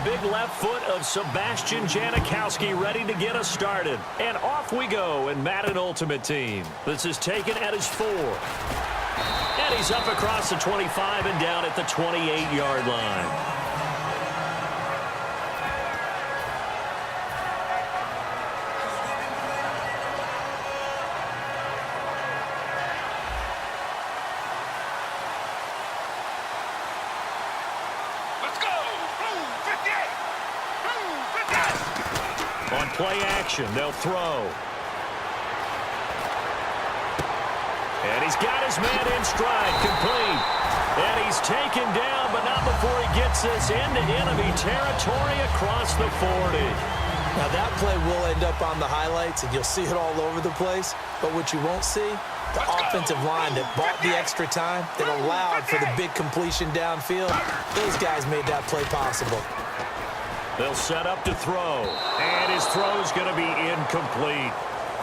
big left foot of Sebastian Janikowski ready to get us started. And off we go in Madden Ultimate Team. This is taken at his 4. And he's up across the 25 and down at the 28-yard line. On play action, they'll throw. And he's got his man in stride, complete. And he's taken down, but not before he gets this into enemy territory across the 40. Now that play will end up on the highlights, and you'll see it all over the place. But what you won't see, the offensive line that bought the extra time, that allowed for the big completion downfield, those guys made that play possible. They'll set up to throw, and his throw's going to be incomplete.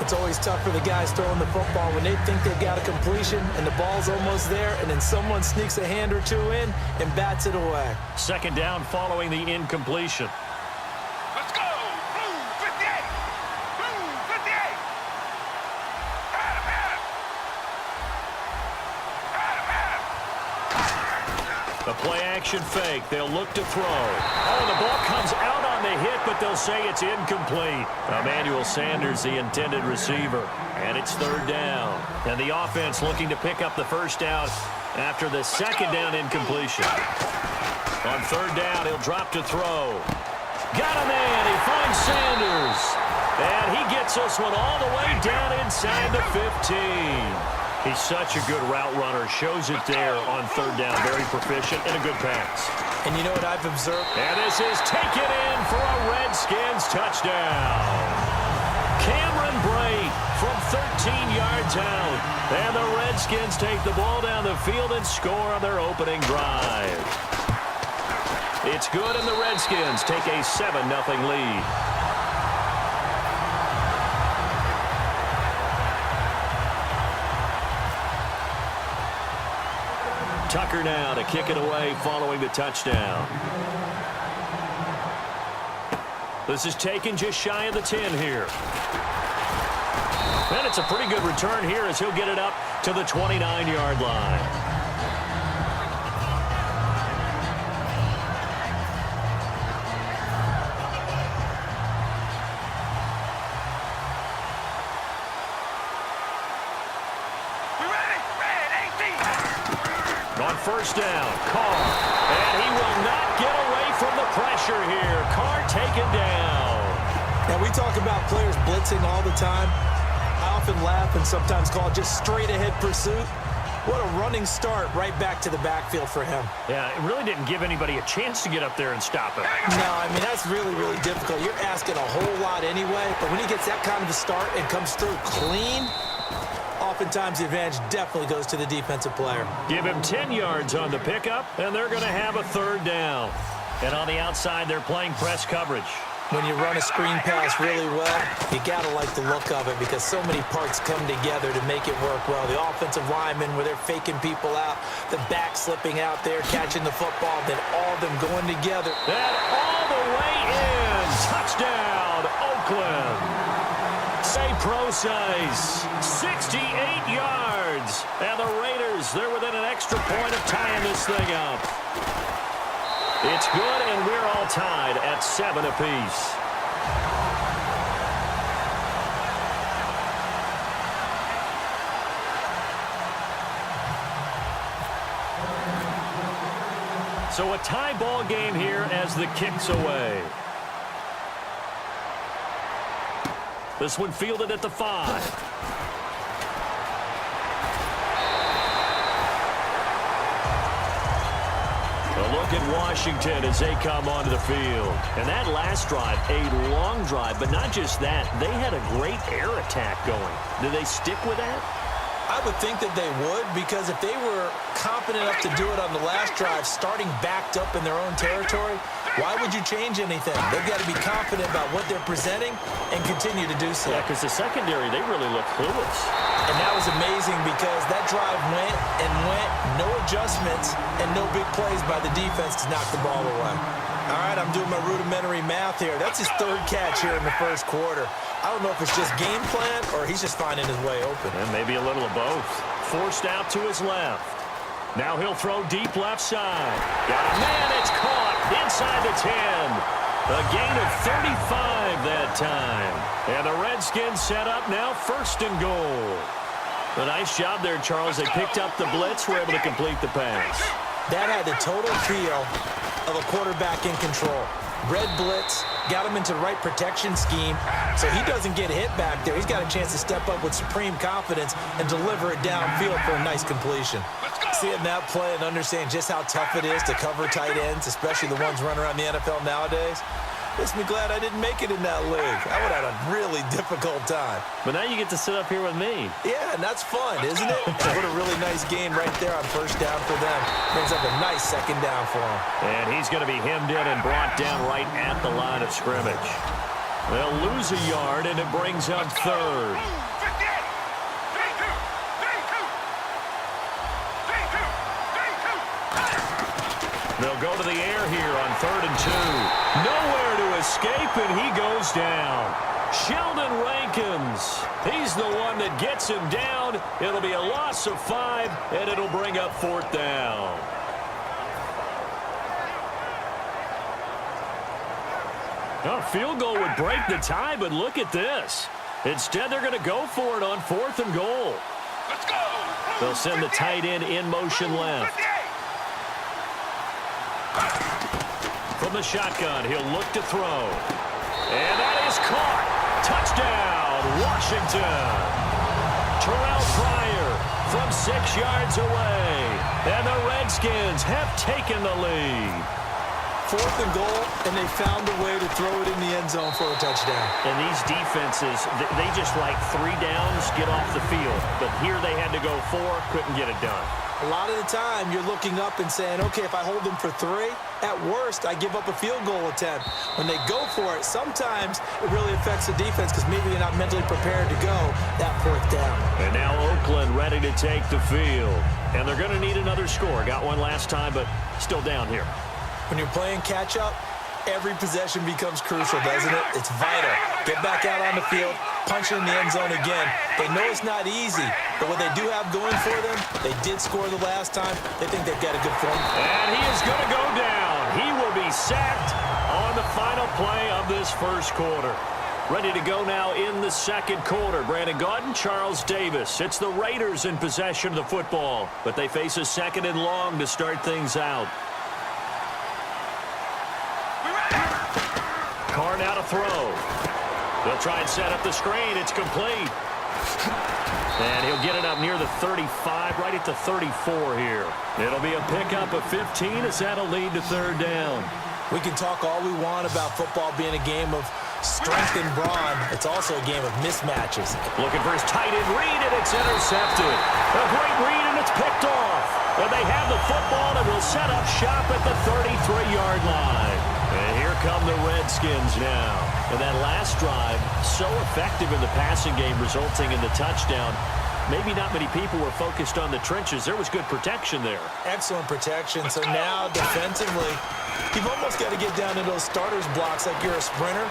It's always tough for the guys throwing the football when they think they've got a completion and the ball's almost there, and then someone sneaks a hand or two in and bats it away. Second down following the incompletion. Let's go! Blue 58! Blue 58! The play-action fake. They'll look to throw. Oh, the ball comes out on the hit, but they'll say it's incomplete. Emmanuel Sanders, the intended receiver. And it's third down. And the offense looking to pick up the first down after the second down incompletion. On third down, he'll drop to throw. Got a man. He finds Sanders. And he gets this one all the way down inside the 15. He's such a good route runner. Shows it there on third down. Very proficient and a good pass. And you know what I've observed? And this is taken in for a Redskins touchdown. Cameron Brate from 13 yards out. And the Redskins take the ball down the field and score on their opening drive. It's good, and the Redskins take a 7-0 lead. Tucker now to kick it away following the touchdown. This is taken just shy of the 10 here. And it's a pretty good return here as he'll get it up to the 29-yard line. First down, Carr, and he will not get away from the pressure here. Carr taken down. Now, we talk about players blitzing all the time. I often laugh and sometimes call it just straight-ahead pursuit. What a running start right back to the backfield for him. Yeah, it really didn't give anybody a chance to get up there and stop him. No, I mean, that's really, really difficult. You're asking a whole lot anyway, but when he gets that kind of a start and comes through clean, oftentimes the advantage definitely goes to the defensive player. Give him 10 yards on the pickup, and they're going to have a third down. And on the outside, they're playing press coverage. When you run a screen pass really well, you got to like the look of it because so many parts come together to make it work well. The offensive linemen, where they're faking people out, the back slipping out there, catching the football, then all of them going together. And all the way in. Touchdown, Oakland. Say pro size, 68 yards. And the Raiders, they're within an extra point of tying this thing up. It's good, and we're all tied at 7 apiece. So a tie ball game here as the kick's away. This one fielded at the 5. A look at Washington as they come onto the field. And that last drive, a long drive, but not just that. They had a great air attack going. Do they stick with that? I would think that they would, because if they were confident enough to do it on the last drive, starting backed up in their own territory, why would you change anything? They've got to be confident about what they're presenting and continue to do so. Yeah, because the secondary, they really look clueless. And that was amazing because that drive went and went, no adjustments, and no big plays by the defense to knock the ball away. All right, I'm doing my rudimentary math here. That's his third catch here in the first quarter. I don't know if it's just game plan or he's just finding his way open. And maybe a little of both. Forced out to his left. Now he'll throw deep left side. Got a man, it's caught inside the 10. A gain of 35 that time. And the Redskins set up now 1st and goal. A nice job there, Charles. They picked up the blitz, were able to complete the pass. That had the total feel of a quarterback in control. Red blitz, got him into the right protection scheme, so he doesn't get hit back there. He's got a chance to step up with supreme confidence and deliver it downfield for a nice completion. Seeing that play and understand just how tough it is to cover tight ends, especially the ones running around the NFL nowadays, makes me glad I didn't make it in that league. I would have had a really difficult time. But now you get to sit up here with me. Yeah, and that's fun, isn't it? What a really nice gain right there on first down for them. Brings up a nice second down for them. And he's going to be hemmed in and brought down right at the line of scrimmage. They'll lose a yard, and it brings up 3rd. They'll go to the air here on 3rd and 2. Nowhere to escape, and he goes down. Sheldon Rankins. He's the one that gets him down. It'll be a loss of 5, and it'll bring up 4th down. A field goal would break the tie, but look at this. Instead, they're going to go for it on 4th and goal. Let's go. They'll send the tight end in motion left. From the shotgun, he'll look to throw. And that is caught. Touchdown, Washington. Terrell Pryor from 6 yards away. And the Redskins have taken the lead. 4th and goal, and they found a way to throw it in the end zone for a touchdown. And these defenses, they just like 3 downs, get off the field. But here they had to go 4, couldn't get it done. A lot of the time, you're looking up and saying, okay, if I hold them for 3, at worst, I give up a field goal attempt. When they go for it, sometimes it really affects the defense because maybe they're not mentally prepared to go that 4th down. And now Oakland ready to take the field. And they're going to need another score. Got one last time, but still down here. When you're playing catch-up, every possession becomes crucial, doesn't it? It's vital. Get back out on the field, punch it in the end zone again. They know it's not easy, but what they do have going for them, they did score the last time. They think they've got a good form. And he is going to go down. He will be sacked on the final play of this first quarter. Ready to go now in the second quarter. Brandon Gaudin, Charles Davis. It's the Raiders in possession of the football, but they face a 2nd and long to start things out. Carr now to throw. They'll try and set up the screen. It's complete. And he'll get it up near the 35, right at the 34 here. It'll be a pickup of 15 as that'll lead to 3rd down. We can talk all we want about football being a game of strength and brawn. It's also a game of mismatches. Looking for his tight end read, and it's intercepted. A great read, and it's picked off. And they have the football and will set up shop at the 33-yard line. And here come the Redskins now. And that last drive, so effective in the passing game, resulting in the touchdown. Maybe not many people were focused on the trenches. There was good protection there. Excellent protection. So now, defensively, you've almost got to get down to those starters blocks like you're a sprinter.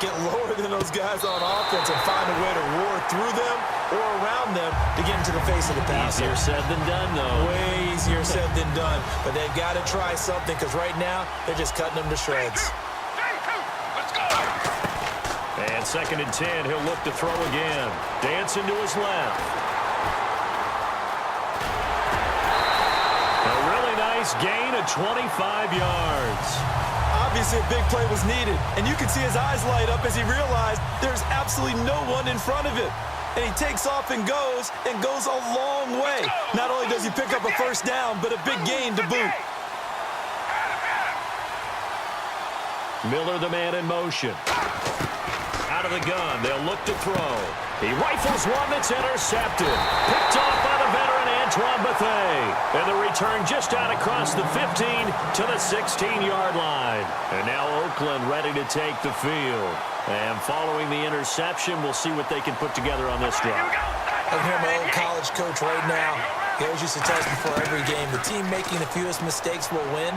Get lower than those guys on offense and find a way to roar through them or around them to get into the face of the passer. Easier said than done, though. Way easier said than done. But they've got to try something because right now, they're just cutting them to shreds. Let's go. And 2nd and 10, he'll look to throw again. Dancing to his left. A really nice gain of 25 yards. Obviously, a big play was needed, and you can see his eyes light up as he realized there's absolutely no one in front of him. And he takes off and goes a long way. Not only does he pick up a first down, but a big gain to boot. Miller, the man in motion. Out of the gun, they'll look to throw. He rifles one that's intercepted. Picked off by the veteran Antoine Bethea. And the return just out across the 15 to the 16-yard line. And now Oakland ready to take the field. And following the interception, we'll see what they can put together on this drive. I can hear my old college coach right now. He always used to tell us before every game, the team making the fewest mistakes will win.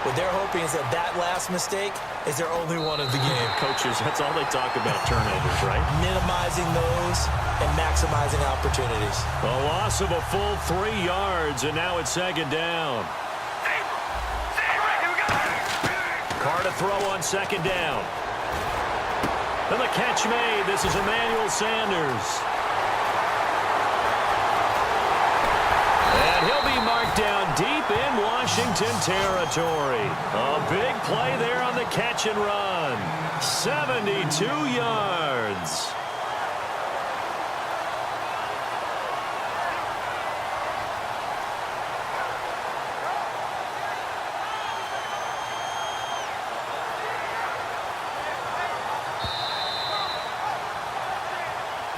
What they're hoping is that last mistake is their only one of the game. Coaches, that's all they talk about, turnovers, right? Minimizing those and maximizing opportunities. A loss of a full 3 yards, and now it's second down. Carr to throw on second down. And the catch made. This is Emmanuel Sanders. And he'll be marked down deep in Washington territory. A big play there on the catch and run. 72 yards.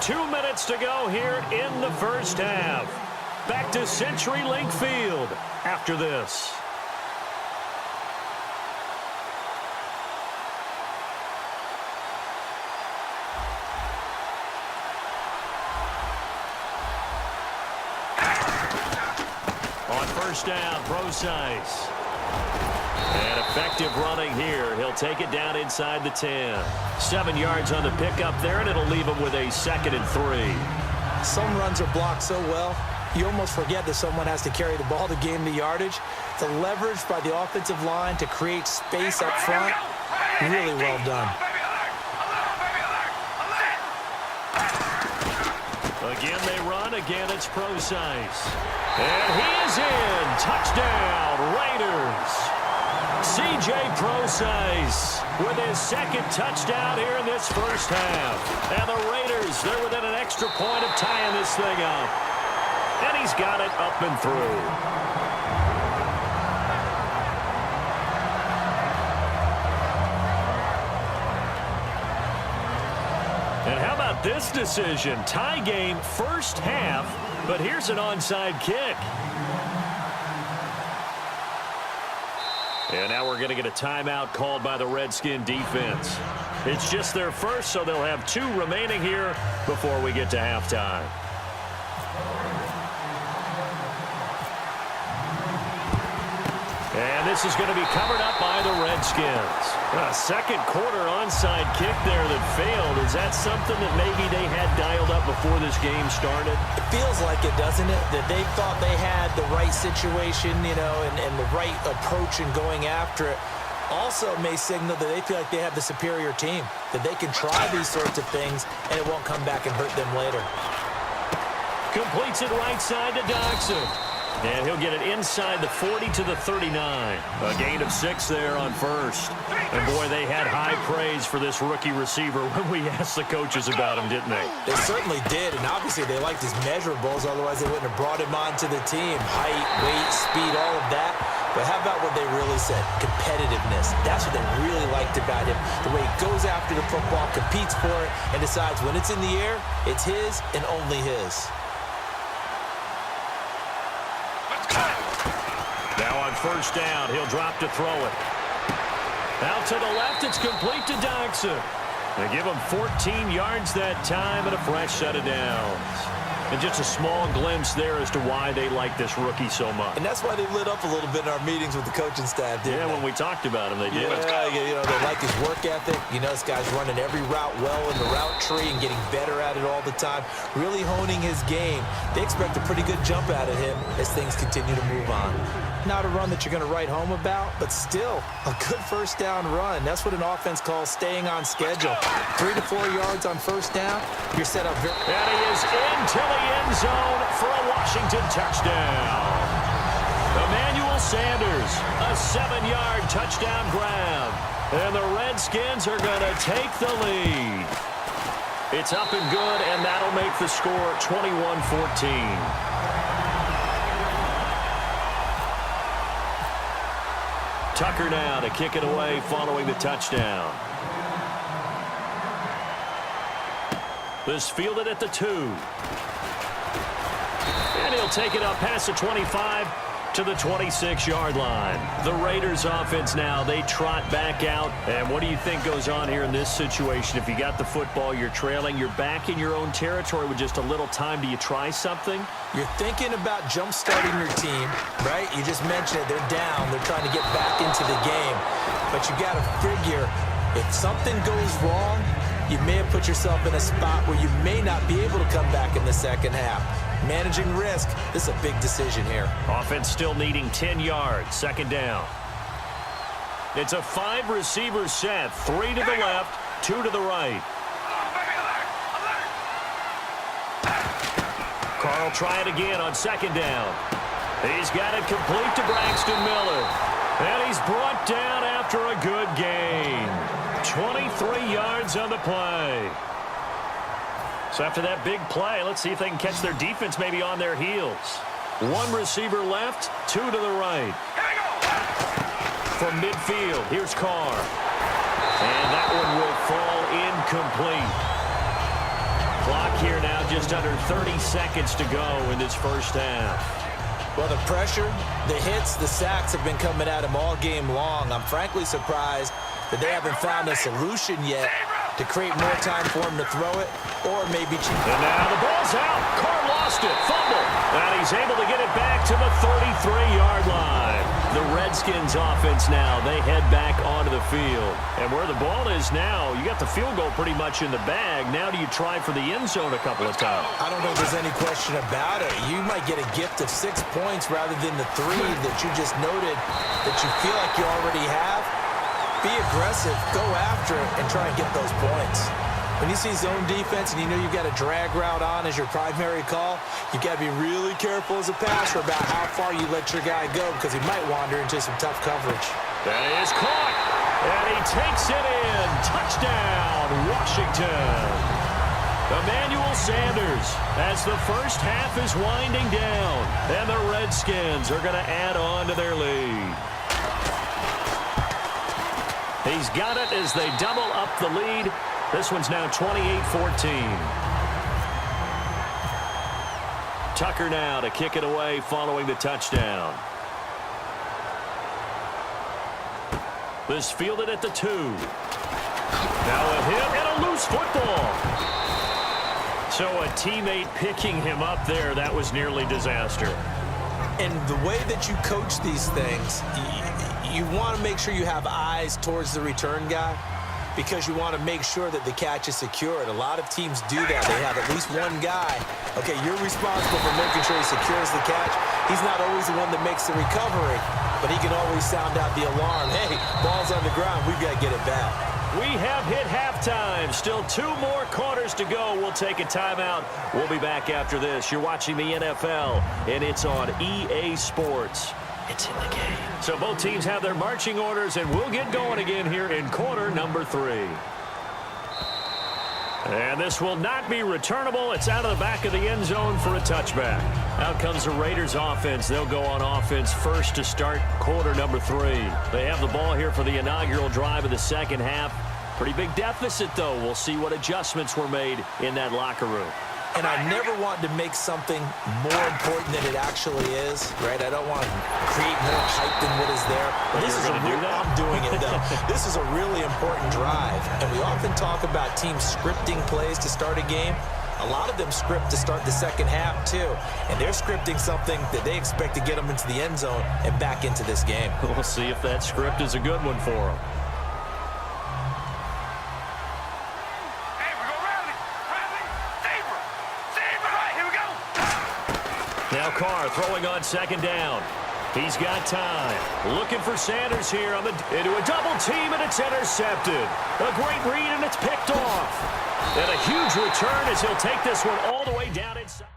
Two minutes to go here in the first half. Back to CenturyLink Field after this. On first down, Brosize. And effective running here. He'll take it down inside the 10. 7 yards on the pickup there, and it'll leave him with a 2nd and 3. Some runs are blocked so well, you almost forget that someone has to carry the ball to gain the yardage. The leverage by the offensive line to create space up front, really well done. Again, they run. Again, it's Brosize. And he is in. Touchdown, Raiders. C.J. Brosize with his 2nd touchdown here in this first half. And the Raiders, they're within an extra point of tying this thing up. And he's got it up and through. And how about this decision? Tie game first half, but here's an onside kick. And now we're going to get a timeout called by the Redskin defense. It's just their first, so they'll have 2 remaining here before we get to halftime. And this is going to be covered up by the Redskins. A second quarter onside kick there that failed. Is that something that maybe they had dialed up before this game started? It feels like it, doesn't it? That they thought they had the right situation, you know, and the right approach in going after it. Also may signal that they feel like they have the superior team, that they can try these sorts of things and it won't come back and hurt them later. Completes it right side to Doxson. And he'll get it inside the 40 to the 39. A gain of 6 there on first. And, boy, they had high praise for this rookie receiver when we asked the coaches about him, didn't they? They certainly did, and obviously they liked his measurables. Otherwise, they wouldn't have brought him onto the team. Height, weight, speed, all of that. But how about what they really said? Competitiveness. That's what they really liked about him. The way he goes after the football, competes for it, and decides when it's in the air, it's his and only his. Now on first down, he'll drop to throw it. Out to the left, it's complete to Doxson. They give him 14 yards that time and a fresh set of downs. And just a small glimpse there as to why they like this rookie so much. And that's why they lit up a little bit in our meetings with the coaching staff, didn't they? Yeah, when we talked about him, they did. Yeah, you know, they like his work ethic. You know, this guy's running every route well in the route tree and getting better at it all the time, really honing his game. They expect a pretty good jump out of him as things continue to move on. Not a run that you're going to write home about, but still a good first down run. That's what an offense calls staying on schedule. 3 to 4 yards on first down, you're set up very... And he is into the end zone for a Washington touchdown. Emmanuel Sanders, a 7-yard touchdown grab. And the Redskins are going to take the lead. It's up and good, and that'll make the score 21-14. Tucker now to kick it away following the touchdown. This fielded at the 2. And he'll take it up past the 25 to the 26-yard line. The Raiders offense now, they trot back out. And what do you think goes on here in this situation? If you got the football, you're trailing, you're back in your own territory with just a little time. Do you try something? You're thinking about jump-starting your team, right? You just mentioned it. They're down. They're trying to get back into the game. But you got to figure, if something goes wrong, you may have put yourself in a spot where you may not be able to come back in the second half. Managing risk, this is a big decision here. Offense still needing 10 yards. Second down. It's a 5-receiver set. 3 to the left, 2 to the right. Carl try it again on second down. He's got it complete to Braxton Miller. And he's brought down after a good gain. 23 yards on the play. So after that big play, let's see if they can catch their defense maybe on their heels. 1 receiver left, 2 to the right. From midfield, here's Carr. And that one will fall incomplete. Clock here now just under 30 seconds to go in this first half. Well, the pressure, the hits, the sacks have been coming at him all game long. I'm frankly surprised that they haven't found a solution yet to create more time for him to throw it, or maybe cheat. And now the ball's out. Carr lost it. Fumble. And he's able to get it back to the 33-yard line. The Redskins offense now, they head back onto the field. And where the ball is now, you got the field goal pretty much in the bag. Now do you try for the end zone a couple of times? I don't think there's any question about it. You might get a gift of 6 points rather than the 3 that you just noted that you feel like you already have. Be aggressive, go after it, and try and get those points. When you see zone defense and you know you've got a drag route on as your primary call, you've got to be really careful as a passer about how far you let your guy go, because he might wander into some tough coverage. That is caught, and he takes it in. Touchdown, Washington. Emmanuel Sanders, as the first half is winding down, and the Redskins are going to add on to their lead. He's got it as they double up the lead. This one's now 28-14. Tucker now to kick it away following the touchdown. This fielded at the 2. Now a hit and a loose football. So a teammate picking him up there, that was nearly disaster. And the way that you coach these things, you want to make sure you have eyes towards the return guy, because you want to make sure that the catch is secured. A lot of teams do that. They have at least one guy. Okay, you're responsible for making sure he secures the catch. He's not always the one that makes the recovery, but he can always sound out the alarm. Hey, ball's on the ground. We've got to get it back. We have hit halftime. Still 2 more quarters to go. We'll take a timeout. We'll be back after this. You're watching the NFL, and it's on EA Sports. It's in the game. So both teams have their marching orders, and we'll get going again here in quarter number 3. And this will not be returnable. It's out of the back of the end zone for a touchback. Out comes the Raiders offense. They'll go on offense first to start quarter number 3. They have the ball here for the inaugural drive of the second half. Pretty big deficit, though. We'll see what adjustments were made in that locker room. And I never want to make something more important than it actually is, right? I don't want to create more hype than what is there. But this is I'm doing it, though. This is a really important drive. And we often talk about teams scripting plays to start a game. A lot of them script to start the second half, too. And they're scripting something that they expect to get them into the end zone and back into this game. We'll see if that script is a good one for them. Now Carr throwing on second down. He's got time. Looking for Sanders here into a double team, and it's intercepted. A great read, and it's picked off. And a huge return as he'll take this one all the way down inside.